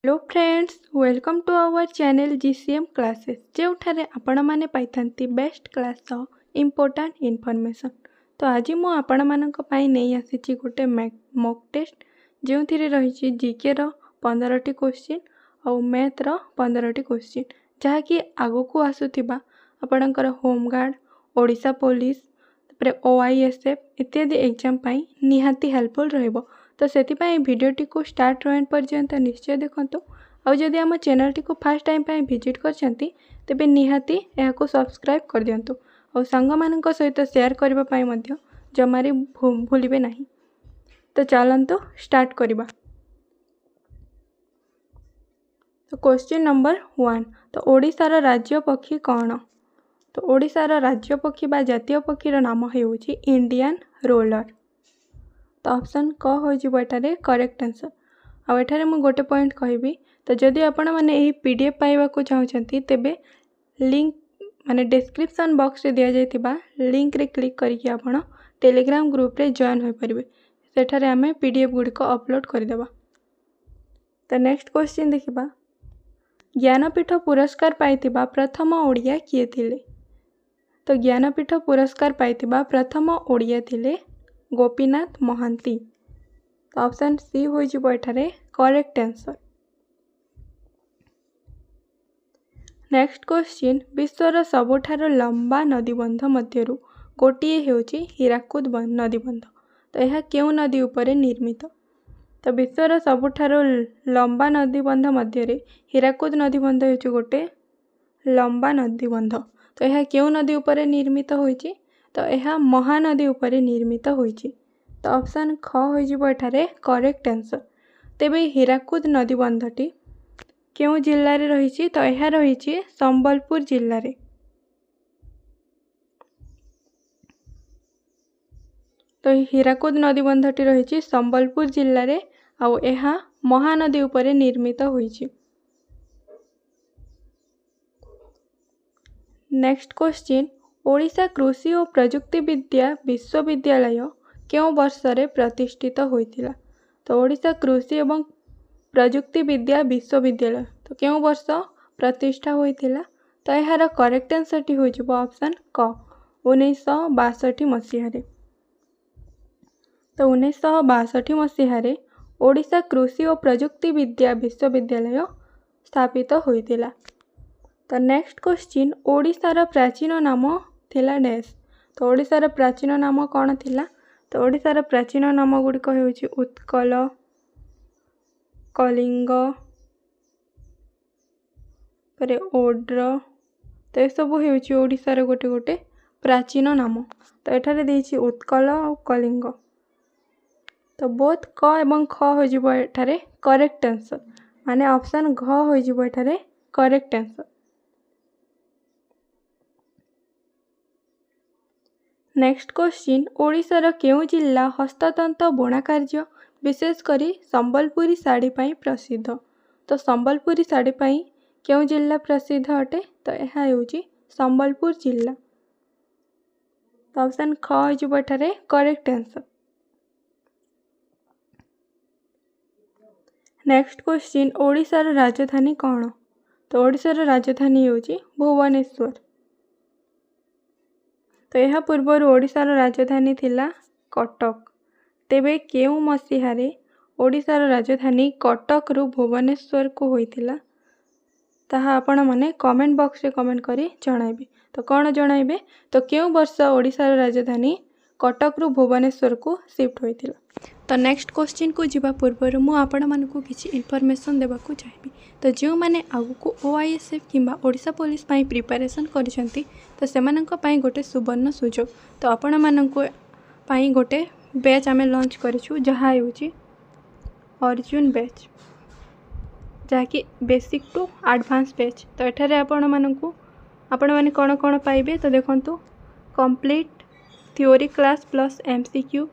Hello friends, welcome to our channel GCM classes जोठारे आपण माने पाइथांती बेस्ट क्लास इम्पोर्टेंट इनफॉरमेशन। तो आज मु आपण मानक पई नहीं आसीची गोटे मॉक टेस्ट जो रही जीके रो 15टी क्वेश्चन और मैथ रो 15टी क्वेश्चन जहाँकि आगो को आसुथिबा आपणकर होमगार्ड, ओडिशा पुलिस, OISF इत्यादि एग्जाम पाई निहाती हेल्पफुल रहइबो। तो से भिडियोटी को स्टार्ट एंड पर्यंत निश्चय देखंतु। आउ जदि आम चैनल टी को फर्स्ट टाइम पे विजिट करछंती तेबे निहाती एहाको सब्सक्राइब कर दियंतु और सांग मानक सहित शेयर करबा पाई मध्य जमारी भूलिबे नहीं। तो चलंतु स्टार्ट करबा। तो क्वेश्चन नंबर 1, तो ओडिशार राज्य पक्षी कौन? तो ओडिशार राज्य पक्षी बा जातीय पक्षीर नाम हेउची इंडियन रोलर। तो ऑप्शन क हो एटारे करेक्ट आंसर। आ एठारे मु गोटे पॉइंट कहबी, तो जदि आपण माने एही पीडीएफ पाइबा को चाहउछंती तेबे लिंक माने डिस्क्रिप्शन बॉक्स रे दिया जायतिबा लिंक रे क्लिक करके आपण टेलीग्राम ग्रुप रे जॉइन होई परिबे। सेठारे हमें पीडीएफ गुडी को अपलोड कर देबा। तो नेक्स्ट क्वेश्चन देखिबा, ज्ञानपीठ पुरस्कार पाइतिबा प्रथम ओडिया किए थिले? तो ज्ञानपीठ पुरस्कार पाइतिबा प्रथम ओडिया थिले गोपीनाथ महांती। तो ऑप्शन सी हो एठारे करेक्ट आंसर। नेक्स्ट क्वेश्चन, विश्वर सबुठार लंबा नदीबंध मध्यरु गोटिए हेउची हीराकुद नदीबंध। तो यह केउ नदी उपरे निर्मित? तो विश्वर सबुठार लंबा नदीबंध मध्य हीराकुद नदीबंध हेउची गोटे लंबा नदीबंध। तो यह केउ नदी उपरे निर्मित होईची? तो यह महानदी उपरे निर्मित होईची। तो ऑप्शन ख हो एठारे करेक्ट आंसर। तेबे हीराकुद नदीबंधटी केउ जिल्ला रे रहिची? तो यह रहिची संबलपुर जिल्ला रे। तो हीराकुद नदीबंधटी रहिची संबलपुर जिल्ला रे आउ यह महानदी उपरे निर्मित होईची। नेक्स्ट क्वेश्चन, ओडिशा कृषि और प्रजुक्ति विद्या विश्वविद्यालय केउ वर्ष रे प्रतिष्ठित होइतिला? तो ओडिशा कृषि एवं प्रजुक्ति विद्या विश्वविद्यालय तो केउ वर्ष प्रतिष्ठा होइतिला? तो यार करेक्ट आंसर टी हो जिवो ऑप्शन क 1962 मसीह रे। तो 1962 मसीह रे ओडिशा कृषि और प्रजुक्ति विद्या विश्वविद्यालय स्थापित होइतिला। तो नेक्स्ट क्वेश्चन, ओडिशार प्राचीन नाम थिला डैश? तो ओडिशार प्राचीन नाम कौन थिला? तो ओडिशार प्राचीन नाम गुड़िक हेउची उत्कल, कलिंग, परे ओड्र। तो ये सब हेउची ओडिशार गोटे गोटे प्राचीन नाम। तो एठारे देइची उत्कल और कलिंग। तो बोथ क एवं ख हो जिवो एठारे करेक्ट आंसर, माने ऑप्शन घ हो जिवो एठारे करेक्ट आंसर। नेक्स्ट क्वेश्चन, ओडिशार केउ जिल्ला हस्ततंत बुणा कार्य विशेष करी संबलपुरी साड़ी पाई प्रसिद्ध? तो संबलपुरी साड़ी पाई केउ जिल्ला प्रसिद्ध अटे? तो यह हेउची संबलपुर जिल्ला। तो ऑप्शन ख हो एठारे करेक्ट आंसर। नेक्स्ट क्वेश्चन, ओडिशार राजधानी कौन? तो ओडिशार राजधानी हेउची भुवनेश्वर। तो यह पूर्वर ओडिशार राजधानी थिला कटक। तेबे केउ मसीहारे ओडिशार राजधानी कटक रु भुवनेश्वर को होइतिला? ताहा आपण माने कमेंट बॉक्स रे कमेंट करी जणाइबे। तो कौन जणाइबे? तो केउ वर्ष ओडिशार राजधानी कटक रु भुवनेश्वर को शिफ्ट होइतिला। तो नेक्स्ट क्वेश्चन को जीवा पूर्वर मु आपण मानकु किछि इन्फॉर्मेशन देबाकू चाहिबी। तो जो माने आगु को OISF किंबा ओडिशा पुलिस पाई प्रिपरेशन करिसंती तो सेमानंक पाई गोटे सुवर्ण सुजोग। तो आपण मानकु पाई गोटे बैच आमे लॉन्च करिछु जहा हेउची अर्जुन बैच, जहाँकि बेसिक टू एडवांस बैच। तो एठारे आपण माने कोन कोन पाइबे? तो देखंतु complete theory class plus MCQ,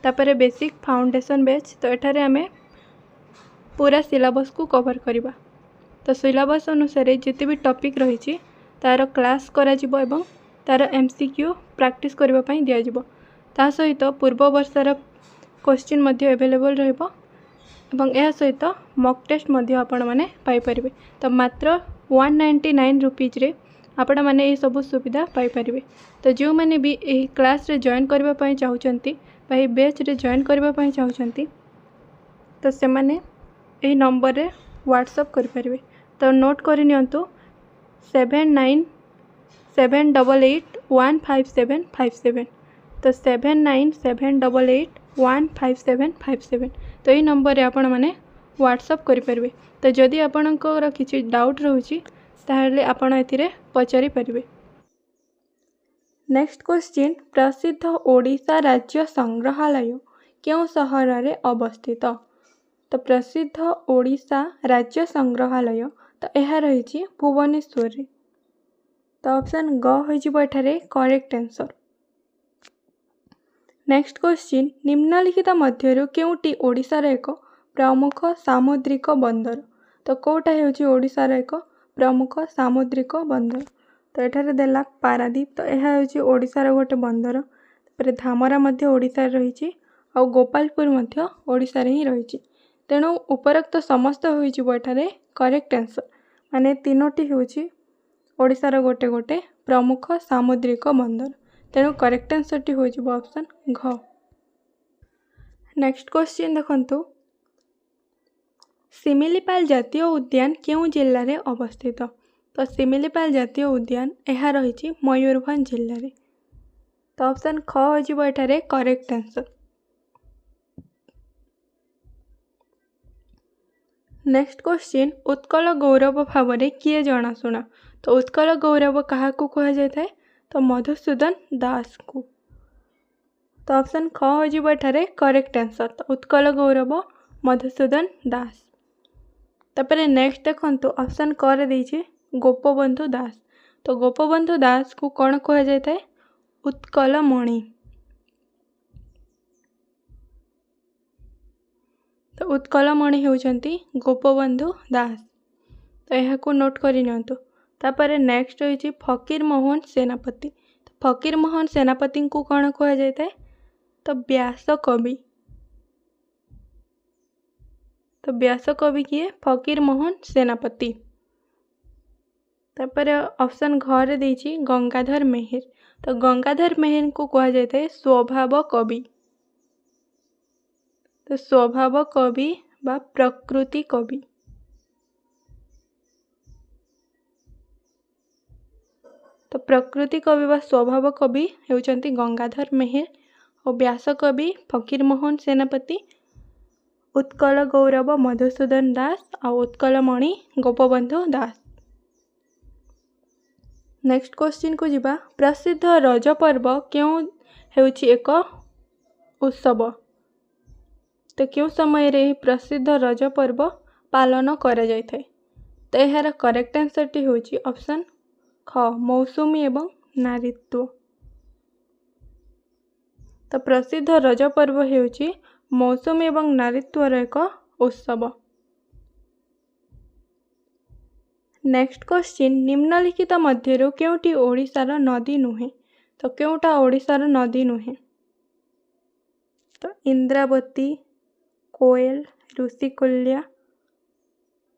तापर बेसिक फाउंडेशन बैच। तो एठारे आमे पूरा सिलेबस को कवर करिबा। तो सिलेबस अनुसार जिते भी टॉपिक रही तार क्लास करा जिवो एवं तार MCQ प्रैक्टिस करबा पई दिया जिवो। ता सहित पूर्व वर्षर क्वेश्चन मध्ये अवेलेबल रहइबो ଏବଂ ଏହା ସହିତ ମକ୍ ଟେଷ୍ଟ ମଧ୍ୟ ଆପଣମାନେ ପାଇପାରିବେ। ତ ମାତ୍ର 199 रुपीज़ ଆପଣମାନେ ଏସବୁ ସୁବିଧା ପାଇପାରିବେ। ତ ଯେଉଁମାନେ ବି ଏହି କ୍ଲାସ୍ରେ ଜଏନ୍ କରିବା ପାଇଁ ଚାହୁଁଛନ୍ତି ବା ଏହି ବ୍ୟାଚ୍ରେ ଜଏନ୍ କରିବା ପାଇଁ ଚାହୁଁଛନ୍ତି ତ ସେମାନେ ଏହି ନମ୍ବରରେ ହ୍ୱାଟ୍ସଆପ୍ କରିପାରିବେ। ତ ନୋଟ୍ କରିନିଅନ୍ତୁ 7978815757 ତ 7978815757 ତ ଏହି ନମ୍ବରରେ ଆପଣମାନେ ହ୍ୱାଟ୍ସଆପ୍ କରିପାରିବେ। ତ ଯଦି ଆପଣଙ୍କର କିଛି ଡାଉଟ୍ ରହୁଛି ତାହେଲେ ଆପଣ ଏଥିରେ ପଚାରି ପାରିବେ। ନେକ୍ସଟ କ୍वेଶ୍ଚିନ୍, ପ୍ରସିଦ୍ଧ ଓଡ଼ିଶା ରାଜ୍ୟ ସଂଗ୍ରହାଳୟ କେଉଁ ସହରରେ ଅବସ୍ଥିତ? ତ ପ୍ରସିଦ୍ଧ ଓଡ଼ିଶା ରାଜ୍ୟ ସଂଗ୍ରହାଳୟ ତ ଏହା ରହିଛି ଭୁବନେଶ୍ୱରରେ। ତ ଅପସନ୍ ଗ ହୋଇଯିବ ଏଠାରେ କରେକ୍ଟ ଆନ୍ସର। ନେକ୍ସଟ କ୍वेଶ୍ଚିନ୍, ନିମ୍ନଲିଖିତ ମଧ୍ୟରୁ କେଉଁଟି ଓଡ଼ିଶାର ଏକ ପ୍ରମୁଖ ସାମୁଦ୍ରିକ ବନ୍ଦର? ତ କେଉଁଟା ହେଉଛି ଓଡ଼ିଶାର ଏକ ପ୍ରମୁଖ ସାମୁଦ୍ରିକ ବନ୍ଦର? ତ ଏଠାରେ ଦେଲା ପାରାଦୀପ, ତ ଏହା ହେଉଛି ଓଡ଼ିଶାର ଗୋଟେ ବନ୍ଦର। ତାପରେ ଧାମରା ମଧ୍ୟ ଓଡ଼ିଶାରେ ରହିଛି ଆଉ ଗୋପାଳପୁର ମଧ୍ୟ ଓଡ଼ିଶାରେ ହିଁ ରହିଛି। ତେଣୁ ଉପରୋକ୍ତ ସମସ୍ତ ହୋଇଯିବ ଏଠାରେ କରେକ୍ଟ ଆନ୍ସର। ମାନେ ତିନୋଟି ହେଉଛି ଓଡ଼ିଶାର ଗୋଟେ ଗୋଟେ ପ୍ରମୁଖ ସାମୁଦ୍ରିକ ବନ୍ଦର। ତେଣୁ କରେକ୍ଟ ଆନ୍ସରଟି ହୋଇଯିବ ଅପସନ୍ ଘ। ନେକ୍ସଟ କ୍ୱେଶ୍ଚିନ୍ ଦେଖନ୍ତୁ, ଶିମିଳିପାଳ ଜାତୀୟ ଉଦ୍ୟାନ କେଉଁ ଜିଲ୍ଲାରେ ଅବସ୍ଥିତ? ତ ଶିମିଳିପାଳ ଜାତୀୟ ଉଦ୍ୟାନ ଏହା ରହିଛି ମୟୂରଭଞ୍ଜ ଜିଲ୍ଲାରେ। ତ ଅପସନ୍ ଖ ହୋଇଯିବ ଏଠାରେ correct answer. Next question, Utkal Gourab ଭାବରେ କିଏ ଜଣାଶୁଣା? ତ ଉତ୍କଳ ଗୌରବ କାହାକୁ କୁହାଯାଇଥାଏ? ତ ମଧୁସୂଦନ ଦାସଙ୍କୁ। ତ ଅପସନ୍ ଖ ହୋଇଯିବ ଏଠାରେ କରେକ୍ଟ ଆନ୍ସର। ତ ଉତ୍କଳ ଗୌରବ ମଧୁସୂଦନ ଦାସ। ତାପରେ ନେକ୍ସଟ ଦେଖନ୍ତୁ, ଅପସନ୍ କ ରେ ଦେଇଛି ଗୋପବନ୍ଧୁ ଦାସ। ତ ଗୋପବନ୍ଧୁ ଦାସକୁ କ'ଣ କୁହାଯାଇଥାଏ? ଉତ୍କଳମଣି। ତ ଉତ୍କଳମଣି ହେଉଛନ୍ତି ଗୋପବନ୍ଧୁ ଦାସ। ତ ଏହାକୁ ନୋଟ୍ କରିନିଅନ୍ତୁ। ତାପରେ ନେକ୍ସଟ ରହିଛି ଫକୀର ମୋହନ ସେନାପତି। ଫକୀର ମୋହନ ସେନାପତିଙ୍କୁ କ'ଣ କୁହାଯାଇଥାଏ? ତ ବ୍ୟାସ କବି। ତ ବ୍ୟାସ କବି କିଏ? ଫକୀର ମୋହନ ସେନାପତି। ତାପରେ ଅପସନ୍ ଘରେ ଦେଇଛି ଗଙ୍ଗାଧର ମେହେର। ତ ଗଙ୍ଗାଧର ମେହେରଙ୍କୁ କୁହାଯାଇଥାଏ ସ୍ୱଭାବ କବି। ତ ସ୍ୱଭାବ କବି ବା ପ୍ରକୃତି କବି। ତ ପ୍ରକୃତି କବି ବା ସ୍ୱଭାବ କବି ହେଉଛନ୍ତି ଗଙ୍ଗାଧର ମେହେର ଓ ବ୍ୟାସ କବି ଫକୀର ମୋହନ ସେନାପତି, ଉତ୍କଳ ଗୌରବ ମଧୁସୂଦନ ଦାସ ଆଉ ଉତ୍କଳମଣି ଗୋପବନ୍ଧୁ ଦାସ। ନେକ୍ସଟ କ୍ୱେଶ୍ଚିନ୍କୁ ଯିବା, ପ୍ରସିଦ୍ଧ ରଜ ପର୍ବ କେଉଁ ହେଉଛି ଏକ ଉତ୍ସବ? ତ କେଉଁ ସମୟରେ ଏହି ପ୍ରସିଦ୍ଧ ରଜ ପର୍ବ ପାଳନ କରାଯାଇଥାଏ? ତ ଏହାର କରେକ୍ଟ ଆନ୍ସରଟି ହେଉଛି ଅପସନ୍ ଖ, ମୌସୁମୀ ଏବଂ ନାରିତ୍ଵ। ତ ପ୍ରସିଦ୍ଧ ରଜ ପର୍ବ ହେଉଛି ମୌସୁମୀ ଏବଂ ନାରିତ୍ୱର ଏକ ଉତ୍ସବ। ନେକ୍ସଟ କ୍ୱେଶ୍ଚିନ୍, ନିମ୍ନଲିଖିତ ମଧ୍ୟରୁ କେଉଁଟି ଓଡ଼ିଶାର ନଦୀ ନୁହେଁ? ତ କେଉଁଟା ଓଡ଼ିଶାର ନଦୀ ନୁହେଁ? ତ ଇନ୍ଦ୍ରାବତୀ, କୋଏଲ, ଋଷିକୁଲ୍ୟା।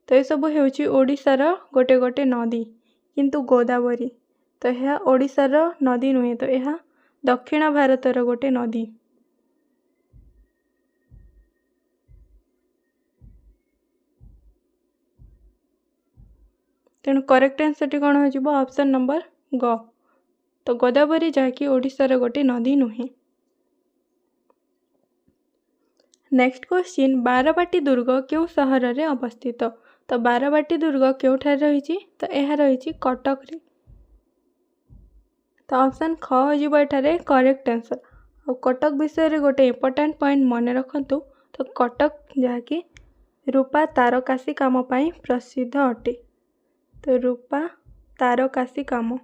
ତ ଏସବୁ ହେଉଛି ଓଡ଼ିଶାର ଗୋଟେ ଗୋଟେ ନଦୀ। କିନ୍ତୁ ଗୋଦାବରୀ ତ ଏହା ଓଡ଼ିଶାର ନଦୀ ନୁହେଁ, ତ ଏହା ଦକ୍ଷିଣ ଭାରତର ଗୋଟେ ନଦୀ। ତେଣୁ କରେକ୍ଟ ଆନ୍ସରଟି କ'ଣ ହୋଇଯିବ? ଅପସନ୍ ନମ୍ବର ଗ। ତ ଗୋଦାବରୀ ଯାହାକି ଓଡ଼ିଶାର ଗୋଟେ ନଦୀ ନୁହେଁ। ନେକ୍ସଟ କ୍ୱେଶ୍ଚିନ୍, ବାରବାଟୀ ଦୁର୍ଗ କେଉଁ ସହରରେ ଅବସ୍ଥିତ? ତ ବାରବାଟୀ ଦୁର୍ଗ କେଉଁଠାରେ ରହିଛି? ତ ଏହା ରହିଛି କଟକରେ। ତ ଅପସନ୍ ଖ ହୋଇଯିବ ଏଠାରେ କରେକ୍ଟ ଆନ୍ସର। ଆଉ କଟକ ବିଷୟରେ ଗୋଟେ ଇମ୍ପୋର୍ଟାଣ୍ଟ ପଏଣ୍ଟ ମନେ ରଖନ୍ତୁ। ତ କଟକ ଯାହାକି ରୂପା ତାରକାସି କାମ ପାଇଁ ପ୍ରସିଦ୍ଧ ଅଟେ। ତ ରୂପା ତାରକାସି କାମ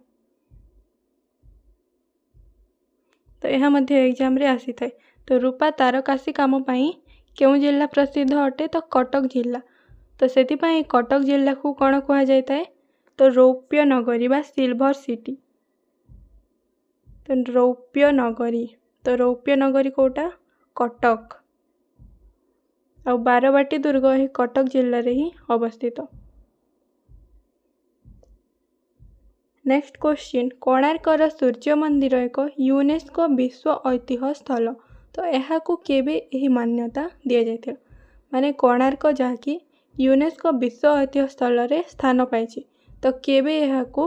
ତ ଏହା ମଧ୍ୟ ଏକ୍ଜାମରେ ଆସିଥାଏ। ତ ରୂପା ତାରକାସି କାମ ପାଇଁ କେଉଁ ଜିଲ୍ଲା ପ୍ରସିଦ୍ଧ ଅଟେ? ତ କଟକ ଜିଲ୍ଲା। ତ ସେଥିପାଇଁ କଟକ ଜିଲ୍ଲାକୁ କ'ଣ କୁହାଯାଇଥାଏ? ତ ରୌପ୍ୟ ନଗରୀ ବା ସିଲଭର ସିଟି। ତ ରୌପ୍ୟ ନଗରୀ। ତ ରୌପ୍ୟ ନଗରୀ କେଉଁଟା? କଟକ। ଆଉ ବାରବାଟୀ ଦୁର୍ଗ ଏହି କଟକ ଜିଲ୍ଲାରେ ହିଁ ଅବସ୍ଥିତ। ନେକ୍ସଟ କ୍ୱେଶ୍ଚିନ୍, କୋଣାର୍କର ସୂର୍ଯ୍ୟ ମନ୍ଦିର ଏକ ୟୁନେସ୍କୋ ବିଶ୍ୱ ଐତିହ୍ୟ ସ୍ଥଳ। ତ ଏହାକୁ କେବେ ଏହି ମାନ୍ୟତା ଦିଆଯାଇଥିଲା? ମାନେ କୋଣାର୍କ ଯାହାକି ୟୁନେସ୍କୋ ବିଶ୍ୱ ଐତିହ୍ୟ ସ୍ଥଳରେ ସ୍ଥାନ ପାଇଛି, ତ କେବେ ଏହାକୁ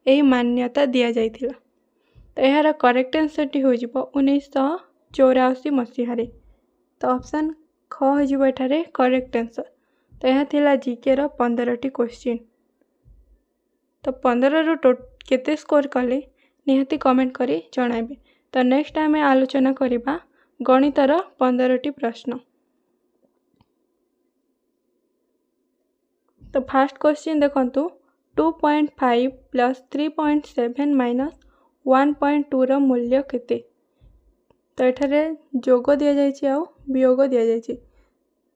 ଏହି ମାନ୍ୟତା ଦିଆଯାଇଥିଲା? ତ ଏହାର କରେକ୍ଟ ଆନ୍ସରଟି ହୋଇଯିବ 1984 ମସିହାରେ। ତ ଅପସନ୍ ଖ ହୋଇଯିବ ଏଠାରେ କରେକ୍ଟ ଆନ୍ସର। ତ ଏହା ଥିଲା ଜିକେର 15ଟି କ୍ୱେଶ୍ଚିନ୍। ତ 15ରୁ କେତେ ସ୍କୋର କଲେ ନିହାତି କମେଣ୍ଟ କରି ଜଣାଇବେ। ତ ନେକ୍ସଟ ଆମେ ଆଲୋଚନା କରିବା ଗଣିତର 15ଟି ପ୍ରଶ୍ନ। ତ ଫାର୍ଷ୍ଟ କ୍ୱେଶ୍ଚିନ୍ ଦେଖନ୍ତୁ, 2.5 ପ୍ଲସ୍ 3.7 ମାଇନସ୍ 1.2ର ମୂଲ୍ୟ କେତେ? ତ ଏଠାରେ ଯୋଗ ଦିଆଯାଇଛି ଆଉ ବିୟୋଗ ଦିଆଯାଇଛି।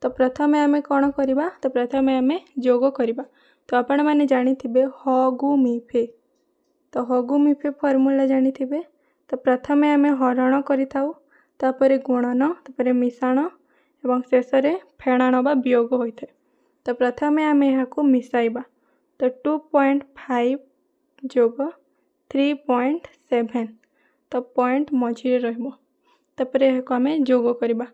ତ ପ୍ରଥମେ ଆମେ କ'ଣ କରିବା? ତ ପ୍ରଥମେ ଆମେ ଯୋଗ କରିବା। ତ ଆପଣମାନେ ଜାଣିଥିବେ ହଗୁ ମିଫେ। ତ ହଗୁ ମିଫେ ଫର୍ମୁଲା ଜାଣିଥିବେ। ତ ପ୍ରଥମେ ଆମେ ହରଣ କରିଥାଉ, ତାପରେ ଗୁଣନ, ତାପରେ ମିଶାଣ ଏବଂ ଶେଷରେ ଫେଣାଣ ବା ବିୟୋଗ ହୋଇଥାଏ। ତ ପ୍ରଥମେ ଆମେ ଏହାକୁ ମିଶାଇବା। ତ 2.5 ଯୋଗ 3.7, ତ ପଏଣ୍ଟ ମଝିରେ ରହିବ। ତାପରେ ଏହାକୁ ଆମେ ଯୋଗ କରିବା।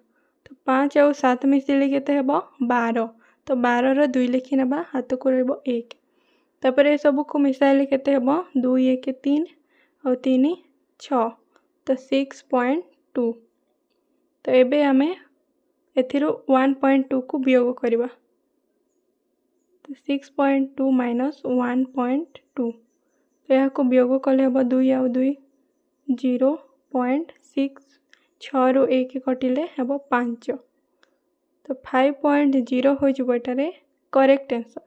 ତ 5 ଆଉ 7 ମିଶିଲେ କେତେ ହେବ? 12। ତ 12ର 2 ଲେଖି ନେବା, ହାତକୁ ରହିବ 1। ତାପରେ ଏସବୁକୁ ମିଶାଇଲେ କେତେ ହେବ? 2 1 3 ଆଉ 3 6, ତ 6.2। ତ ଏବେ ଆମେ ଏଥିରୁ 1.2କୁ ବିୟୋଗ କରିବା। ତ 6.2 ମାଇନସ୍ 1.2, ଏହାକୁ ବିୟୋଗ କଲେ ହେବ 2 ଆଉ 2 0.6, 6ରୁ 1 କଟିଲେ ହେବ 5। ତ 5.0 ହୋଇଯିବ ଏଠାରେ କରେକ୍ଟ ଆନ୍ସର।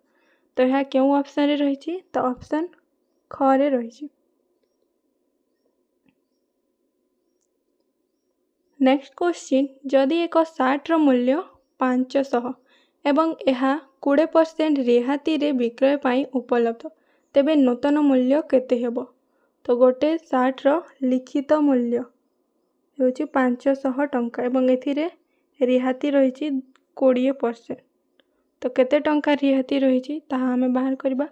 ତ ଏହା କେଉଁ ଅପସନରେ ରହିଛି? ତ ଅପସନ୍ ଖରେ ରହିଛି। ନେକ୍ସଟ କ୍ୱେଶ୍ଚିନ୍, ଯଦି ଏକ ସାର୍ଟର ମୂଲ୍ୟ 500 ଏବଂ ଏହା 20% ରିହାତିରେ ବିକ୍ରୟ ପାଇଁ ଉପଲବ୍ଧ, ତେବେ ନୂତନ ମୂଲ୍ୟ କେତେ ହେବ? ତ ଗୋଟେ ସାର୍ଟର ଲିଖିତ ମୂଲ୍ୟ ହେଉଛି 500 ଟଙ୍କା ଏବଂ ଏଥିରେ ରିହାତି ରହିଛି 20%। ତ କେତେ ଟଙ୍କା ରିହାତି ରହିଛି ତାହା ଆମେ ବାହାର କରିବା।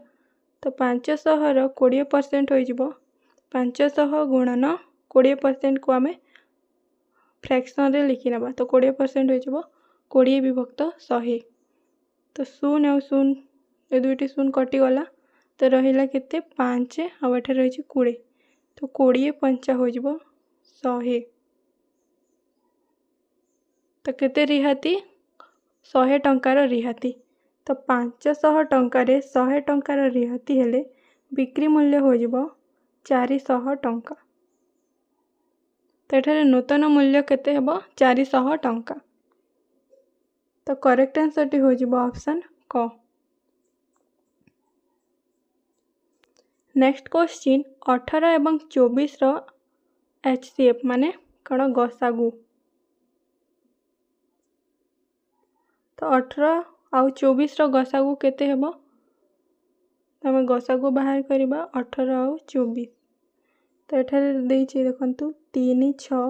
ତ 500ର 20% ହୋଇଯିବ 500 ଗୁଣନ 20%କୁ ଆମେ ଫ୍ରାକ୍ସନରେ ଲେଖି ନେବା। ତ 20% ହୋଇଯିବ 20/100। ତ 0 ଆଉ 0, ଏ ଦୁଇଟି 0 କଟିଗଲା। ତ ରହିଲା କେତେ? 5 ଆଉ ଏଠାରେ ରହିଛି 20। ତ 20 5 ହୋଇଯିବ 100। ତ କେତେ ରିହାତି? 100 ଟଙ୍କାର ରିହାତି। ତ 500 ଟଙ୍କାରେ 100 ଟଙ୍କାର ରିହାତି ହେଲେ ବିକ୍ରି ମୂଲ୍ୟ ହୋଇଯିବ 400 ଟଙ୍କା। ତ ଏଠାରେ ନୂତନ ମୂଲ୍ୟ କେତେ ହେବ? 400 ଟଙ୍କା। ତ କରେକ୍ଟ ଆନ୍ସରଟି ହୋଇଯିବ ଅପସନ୍ କ। ନେକ୍ସଟ କ୍ୱେଶ୍ଚିନ୍, 18 ଏବଂ 24ର HCF ମାନେ କ'ଣ? ଗସାଗୁ। ତ 18 ଆଉ 24ର ଗସାଗୁ କେତେ ହେବ? ଆମେ ଗସାଗୁ ବାହାର କରିବା 18 ଆଉ 24। ତ ଏଠାରେ ଦେଇଛି ଦେଖନ୍ତୁ 3 6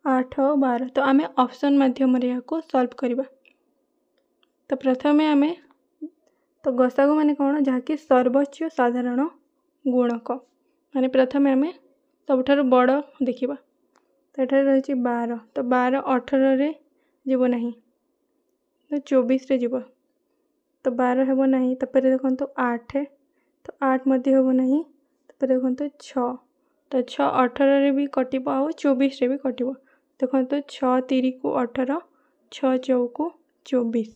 8 ଆଉ 12। ତ ଆମେ ଅପସନ୍ ମାଧ୍ୟମରେ ଏହାକୁ ସଲ୍ଭ କରିବା। ତ ପ୍ରଥମେ ଆମେ ତ ଗସାଗୁ ମାନେ କ'ଣ? ଯାହାକି ସର୍ବୋଚ୍ଚ ସାଧାରଣ ଗୁଣକ। ମାନେ ପ୍ରଥମେ ଆମେ ସବୁଠାରୁ ବଡ଼ ଦେଖିବା। ତ ଏଠାରେ ରହିଛି 12। ତ 12 18ରେ ଯିବ ନାହିଁ, ତ 24ରେ ଯିବ। ତ 12 ହେବ ନାହିଁ। ତାପରେ ଦେଖନ୍ତୁ 8, ତ 8 ମଧ୍ୟ ହେବ ନାହିଁ। ତାପରେ ଦେଖନ୍ତୁ 6, ତ 6 18ରେ ବି କଟିବ ଆଉ 24ରେ ବି କଟିବ। ଦେଖନ୍ତୁ 6 3କୁ 18, 6 4କୁ 24।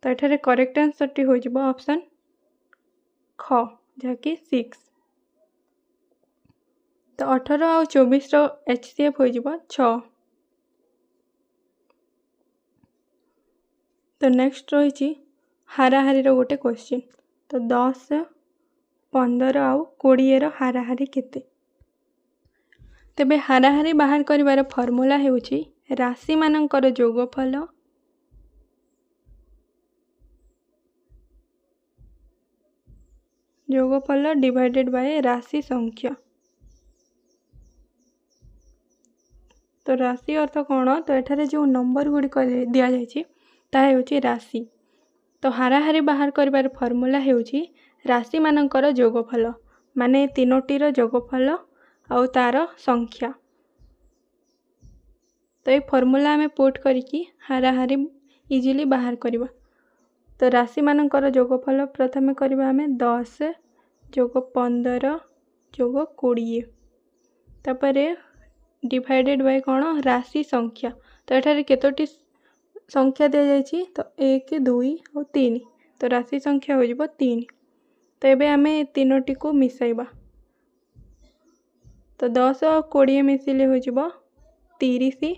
ତ ଏଠାରେ କରେକ୍ଟ ଆନ୍ସରଟି ହୋଇଯିବ ଅପସନ୍ ଖ, ଯାହାକି 6। ତ 18 ଆଉ 24ର HCF ହୋଇଯିବ 6। ତ ନେକ୍ସଟ ରହିଛି ହାରାହାରିର ଗୋଟେ କ୍ୱେଶ୍ଚିନ୍। ତ 10 15 ଆଉ 20ର ହାରାହାରି କେତେ? ତେବେ ହାରାହାରି ବାହାର କରିବାର ଫର୍ମୁଲା ହେଉଛି ରାଶିମାନଙ୍କର ଯୋଗଫଳ ଡିଭାଇଡେଡ୍ ବାଇ ରାଶି ସଂଖ୍ୟା। ତ ରାଶି ଅର୍ଥ କ'ଣ? ତ ଏଠାରେ ଯେଉଁ ନମ୍ବର ଗୁଡ଼ିକ ଦିଆଯାଇଛି ତାହା ହେଉଛି ରାଶି। ତ ହାରାହାରି ବାହାର କରିବାର ଫର୍ମୁଲା ହେଉଛି ରାଶି ମାନଙ୍କର ଯୋଗଫଳ, ମାନେ ତିନୋଟିର ଯୋଗଫଳ ଆଉ ତାର ସଂଖ୍ୟା। ତ এই ଫର୍ମୁଲା ଆମେ ପୁଟ୍ କରିକି ହାରାହାରି ଇଜିଲି ବାହାର କରିବା। ତ ରାଶି ମାନଙ୍କର ଯୋଗଫଳ ପ୍ରଥମେ କରିବା ଆମେ 10 ଯୋଗ 15 ଯୋଗ 20, ତାପରେ डिवाइडेड बाय कौन राशि संख्या। तो एठारे केतोटी संख्या दि जाइए तो 1 2 और 3, तो राशि संख्या हो जिवो 3। तो एबे आमे तीनोटी को मिसाइबा। तो 10 और 20 मिसिले हो जिवो 30,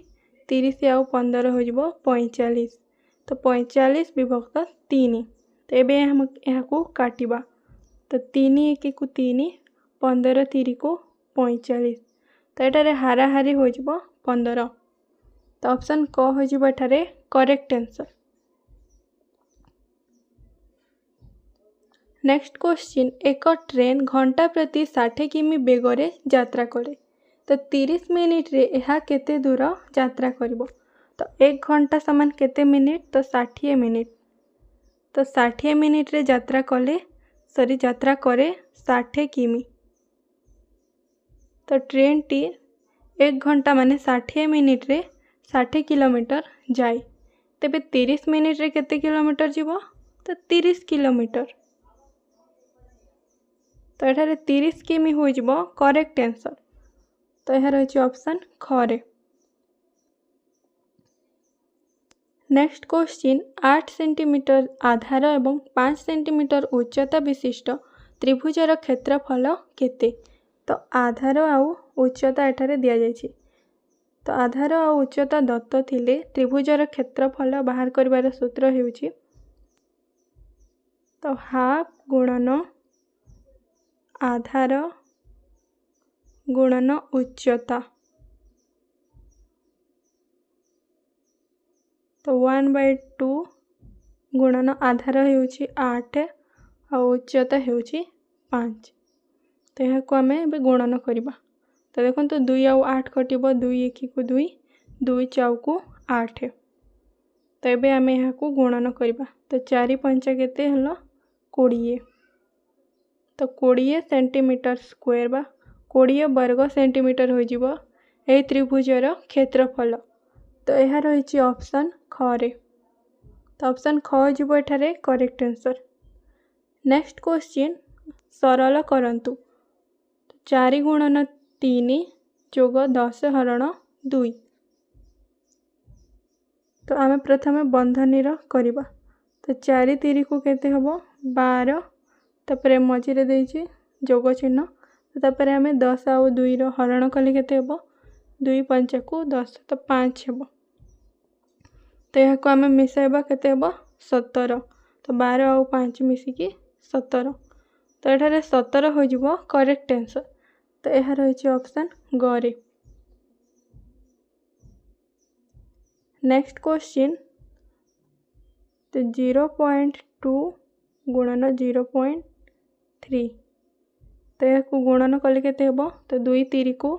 30 और 15 हो जिवो 45। तो 45 विभक्त 3। तो एबे हम यहाँ को काटिबा। तो 3 1 को 3, 15 3 को 45। तो एटारे हाराहारी हो जिवो 15। तो ऑप्शन क हो जिवो एटारे करेक्ट आंसर। नेक्स्ट क्वेश्चन, एक ट्रेन घंटा प्रति 60 किमी बेगरे यात्रा करे। तो 30 मिनिट रे यह केते दूर यात्रा करिवो। तो 1 घंटा समान केते मिनिट, तो 60 मिनिट। तो 60 मिनिट रे यात्रा करे 60 किमी। तो ट्रेन टी 1 घंटा माने 60 मिनिट रे 60 किलोमीटर जाए। तेबे 30 मिनिट रे केते किलोमीटर जीवो, तो 30 किलोमीटर। तो एठारे 30 किमी हो जिवो करेक्ट आंसर। तो यह रही ऑप्शन ख रे। नेक्स्ट क्वेश्चन, 8 सेंटीमीटर आधार एवं 5 सेंटीमीटर उच्चता विशिष्ट त्रिभुजर क्षेत्रफल केते। तो आधार आउ उच्चता एठारे दिया जाइछि। तो आधार और उच्चता दत्त थिले त्रिभुजर क्षेत्रफल बाहर करिवार सूत्र हेउछि तो हाफ गुणन आधार गुणन उच्चता। तो 1/2 गुणन आधार हेउछि 8 और उच्चता हेउछि 5। तो यहाँ को आम ए गुणन करवा। तो देखो तो 2 आउ 8 कटिब, 2 1 को 2, 2 4 को 8। तो ये आम यहाँ को गुणन करवा। तो 4 5 केते हलो 20। तो 20 सेंटीमीटर स्क्वायर बा 20 वर्ग सेंटीमीटर हो जिवो ए त्रिभुजर क्षेत्रफल। तो यह रही ऑप्शन ख रे। तो ऑप्शन ख हो जिवो एठारे करेक्ट आंसर। नेक्स्ट क्वेश्चन, सरल करंतु। 4 गुणन 3 जोग 10 हरण 2। तो आम प्रथम बंधनी करवा। तो 4 3 को केते हबो 12, तापर मझिरे देइछि जोग चिन्ह। तो तापर आम 10 आउ 2 रो हरण कले केते हबो 2 5 को 10, तो 5 हबो। तो यहाँ को आम मिसाइबा केते हबो 17। तो 12 आउ 5 मिसिकी 17। तो एठारे 17 हो जिवो करेक्ट आंसर। तो यह रही ऑप्शन ग रे। नेक्स्ट क्वेश्चन, तो 0.2 गुणन 0.3। तो यह को गुणन कले केते हबो तो 2 3 को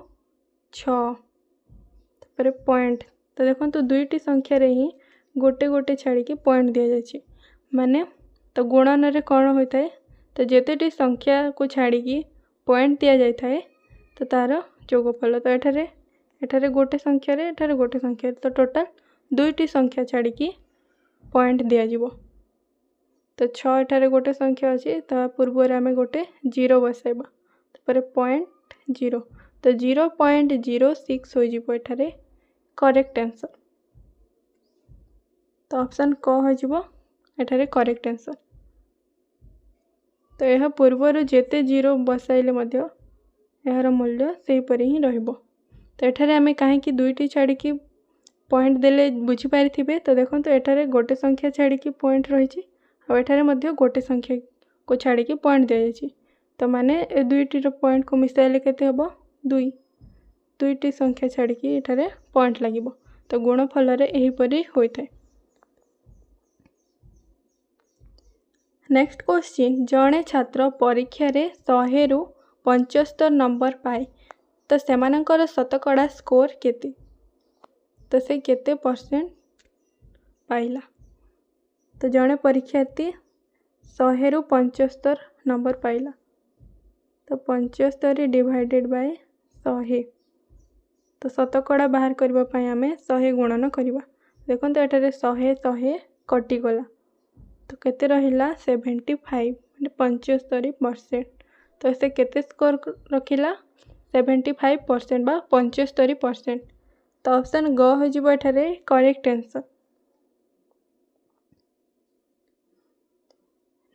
6, तापर पॉइंट। तो देखो तो 2टी संख्या रे ही गोटे गोटे छाड़ी की पॉइंट दिया जाछि। माने तो गुणन रे कौन होता है, तो जेतेटी संख्या को छाड़ी की पॉइंट दिया जाय थाए तो तार जोगफल। तो एठारे गोटे संख्या रे एठारे गोटे संख्या, तो टोटाल 2टी संख्या छाड़ी की पॉइंट दिया जिवो। तो 6 एठारे गोटे संख्या अछि, ता पूर्व आम गोटे 0 बसाइबा, तापर पॉइंट 0। तो 0.06 हो जिवो एठारे करेक्ट आंसर। तो ऑप्शन क हो जिवो एठारे करेक्ट आंसर। तो यह पूर्वर जेते 0 बसाइले मध्य यार मूल्य से परि ही रहिबो। तो एठारे आमे काहे कि 2टी छाड़ी की पॉइंट देले बुझी पारि थिबे। तो देखो तो एठारे गोटे संख्या छाड़ी की पॉइंट रहिछि और एठारे मध्य गोटे संख्या को छाड़ी की पॉइंट दिया जाइछि। तो माने ए 2टी रो पॉइंट को मिसाइले केते हबो 2, 2टी संख्या छाड़ी की एठारे पॉइंट लागिबो। तो गुणफल रे एही परि होय थाए। नेक्स्ट क्वेश्चन, जड़े छात्र परीक्षा रे 100 रु 75 नंबर पाए तो सेमानकर शतकड़ा स्कोर केते। तो से केते परसेंट पाइला। तो जड़े परीक्षार्थी 100 रु 75 नंबर पाइला तो 75 डिवाइडेड बाय 100 तो शतकड़ा बाहर करने आम 100 गुणन करवा। देखो एठारे 100 कटिगला तो केते रहिला 75 75%। तो से केते स्कोर रखिला 75% बा 75%। तो ऑप्शन ग हो एठारे करेक्ट आंसर।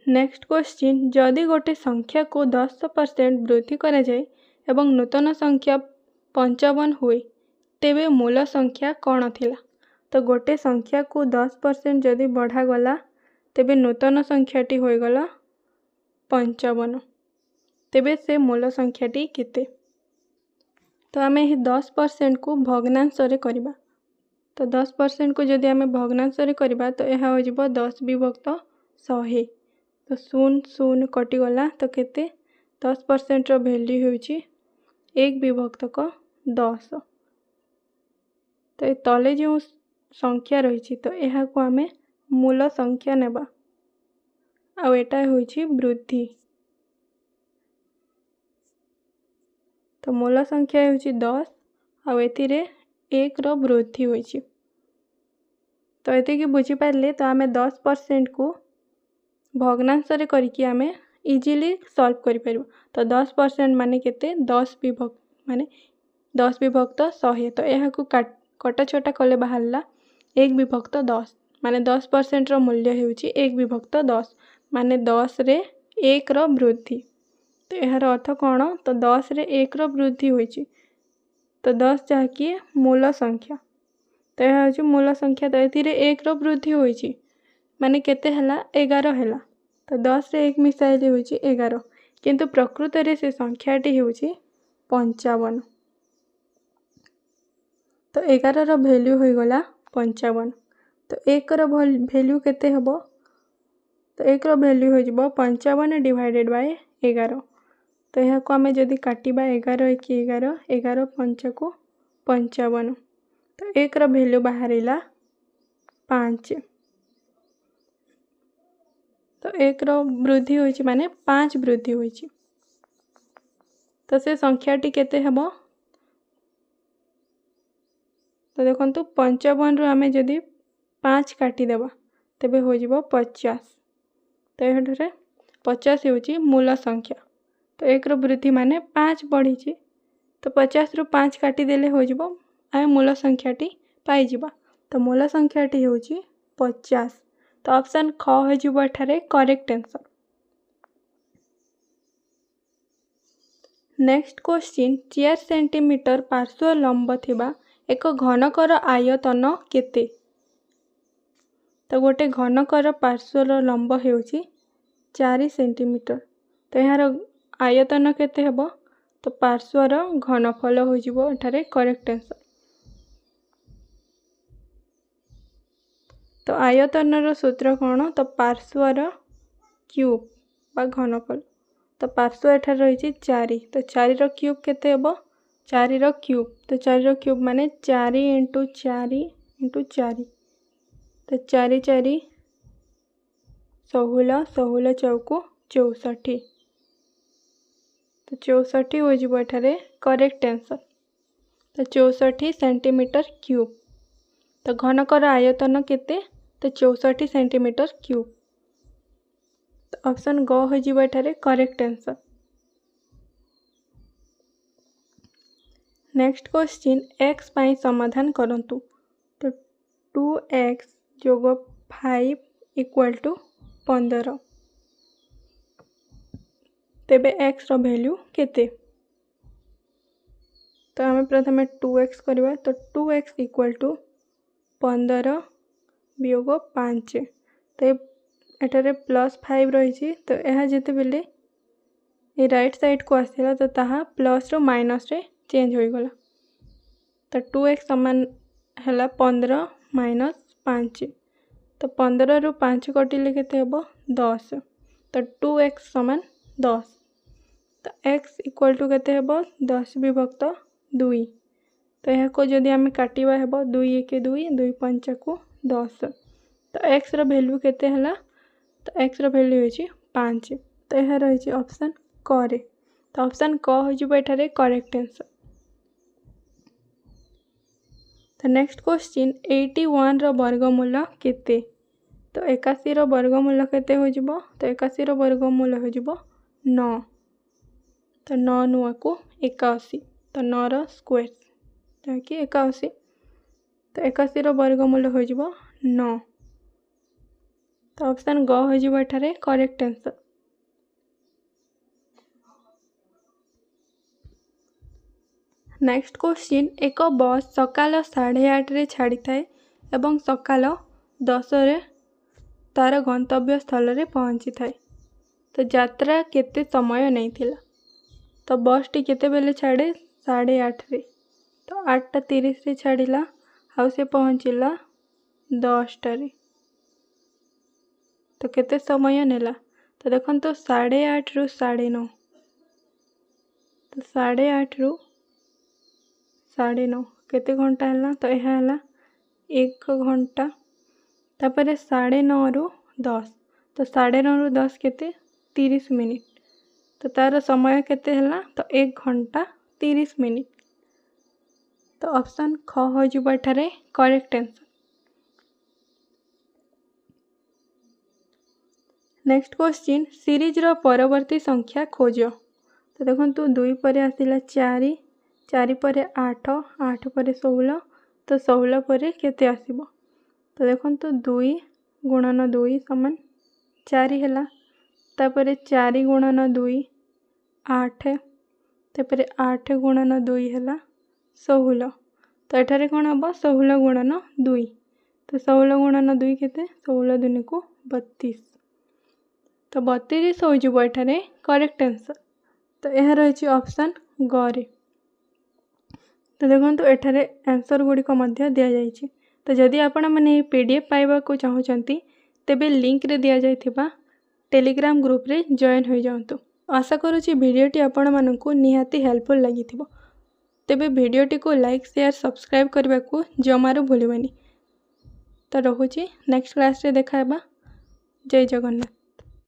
नेक्स्ट क्वेश्चन, जदि गोटे संख्या को 10% वृद्धि करा जाए एवं नूतन संख्या 55 हुए तेबे मूल संख्या कौन थिला। तो गोटे संख्या को 10% जदि बढ़ा गला तेबे नूतन संख्याटी होइगला 55 तेबे से मूल संख्याटी केते। तो आम 10% को भग्नांश रे करबा। तो 10% को जदि आम भग्नांश रे करबा तो यह हो जिवो 10 विभक्त 100 तो 0 0 कटिगला तो केते 10% रो वैल्यू होउची 1 विभक्त 10। तो ये तले जो संख्या रही तो यह को आम मूल संख्या नेबा आ एटा होइची वृद्धि। तो मूल संख्या होइची 10 आ एतिरे 1 रो वृद्धि होइची। तो एति की बुझी पारले तो आम 10% को भग्नांश रे करके आम इजीली सॉल्व करि परिबो। तो 10% माने केते 10 विभक्त माने 10 विभक्त 100 तो यह को कटा छोटा कले बाहरला 1 विभक्त 10 माने 10% रो मूल्य होउची 1 विभक्त 10 माने 10 रे 1 रो वृद्धि। तो यार अर्थ कौन तो 10 रे 1 रो वृद्धि होइची तो 10 जहाँकि मूल संख्या तो यह होची मूल संख्या। तो एथिरे 1 रो वृद्धि होइची माने केते हला 11 हला तो 10 रे 1 मिसाइले होइची 11 किंतु प्रकृत रे से संख्याटी होउची 55। तो 11 रो वैल्यू होई गला 55 तो 1 रो वैल्यू केते हबो तो 1 रो वैल्यू हो जिवो 55 डिवाइडेड बाय 11। तो यह को आम जदि काटिबा 11 1 11 11 5 को 55 तो 1 रो वैल्यू बाहरिला 5 तो 1 रो वृद्धि होइची माने 5 वृद्धि होइची। तो से संख्याटी केते हबो तो देखंतु 55 रु आमे जदि 5 काटी देबा तबे हो जिवो 50 तो एठारे 50 होउची मूल संख्या। तो 1 रो वृद्धि माने 5 बढ़ी तो 50 रु 5 काटी देले हो जिवो आमे मूल संख्याटी पाई जिबा। तो मूल संख्याटी होउची 50 तो ऑप्शन ख हो जिवो एठारे correct answer. Next question, 4 centimetre पार्श्व लंब थिबा एक घनकर आयतन केते। तो गोटे घनकर पार्श्वर लंब होउची 4 सेंटीमीटर तो यार आयतन केते हेबो तो पार्श्वर घनफल हो जिवो एठारे करेक्ट आंसर। तो आयतन रो सूत्र कौन तो पार्श्वर क्यूब बा घनफल। तो पार्श्व एठारे रही 4 तो 4 रो क्यूब केते हेबो 4 रो क्यूब तो 4 रो क्यूब माने 4 इंटू 4 इंटू 4 तो 4 4 16 16 चौको 64 तो 64 हो जिवो एठारे करेक्ट आंसर। तो 64 सेंटीमीटर क्यूब तो घनकर आयतन केते तो 64 सेंटीमीटर क्यूब तो ऑप्शन ग हो जिवो एठारे correct answer. Next question, x पाई समाधान करंतु। तो 2x जोग 5 इक्वल टू 15 तेबे x रो वैल्यू केते। तो आम प्रथमे 2x करवा तो 2x इक्वल टू 15 वियोग 5 तो एठारे +5 रही तो यह जिते बेले ये राइट साइड को आसला तो ताहा प्लस रो माइनस रे चेंज हो गला। तो 2x समान है 15 माइनस 5 तो 15 रु 5 कटिले केते हेबो 10 तो 2x समान 10 तो x इक्वल टू केते हेबो 10 विभक्त 2 तो यह को जदि आम काटिबा हेबो 2 1 2 2 5 को 10 तो तो एक्स रो वैल्यू केते हला तो एक्स रो वैल्यू होची 5 तो यह रही ऑप्शन क रे तो ऑप्शन क हो जिवो एठारे करेक्ट आंसर। तो नेक्स्ट क्वेश्चन 81 रो वर्गमूल केते तो 81 रो वर्गमूल केते हो जिवो तो 81 रो वर्गमूल हो जिवो 9 तो 9 नुआ को 81 तो 9 रो स्क्वायर ताकि 81 तो 81 रो वर्गमूल हो जिवो 9 तो ऑप्शन ग हो जिवो एठारे करेक्ट आंसर। नेक्स्ट क्वेश्चन एक बस सकाल 8:30 रे छाड़ी थाए एवं सकाल 10 रे तार गंतव्य स्थल रे पहुंची थाए तो यात्रा केते समय नहीं थिला तो बस टी केते बेले छाड़े 8:30 रे तो 8:30 रे छाड़िला हाउ से पहुंचिला 10 रे तो केते समय नेला तो देखन तो 8:30 रु 9:30 तो 8:30 रु 9:30 केते घंटा हला तो यह हला 1 घंटा तापर 9:30 रु 10 तो 9:30 रु 10 केते 30 मिनिट तो तार समय केते हला तो 1 घंटा 30 मिनिट तो ऑप्शन ख हो जिवो एठारे correct answer. Next question series रो परवर्ती संख्या खोज तो देखंतु 2 परे आसिला 4 4 परे 8 8 परे 16 तो 16 परे केते आसीबो तो देखंतु 2 गुणन 2 समान 4 हैला तापरे 4 गुणन 2 8 तापरे 8 गुणन 2 हैला 16 तो एठारे कोन हबो 16 गुणन 2 तो 16 गुणन 2 केते 16 दुनी को 32 तो 32 हो जिवो एठारे करेक्ट आंसर तो यह रही ऑप्शन ग रे तो देखंतु एठारे आंसर गुडी को मध्य दिया जायछि तो जदि आपण माने पीडीएफ पाइबा को चाहूचंती तेबे लिंक रे दिया जायथिबा टेलीग्राम ग्रुप रे जॉइन हो जांतु। आशा करूची वीडियोटी आपण मानकु निहाती हेल्पफुल लागिथिबो तेबे वीडियोटी को लाइक शेयर सब्सक्राइब करबा को जमारो भूलिबनी तो रहुची नेक्स्ट क्लास रे देखाबा। जय जगन्नाथ।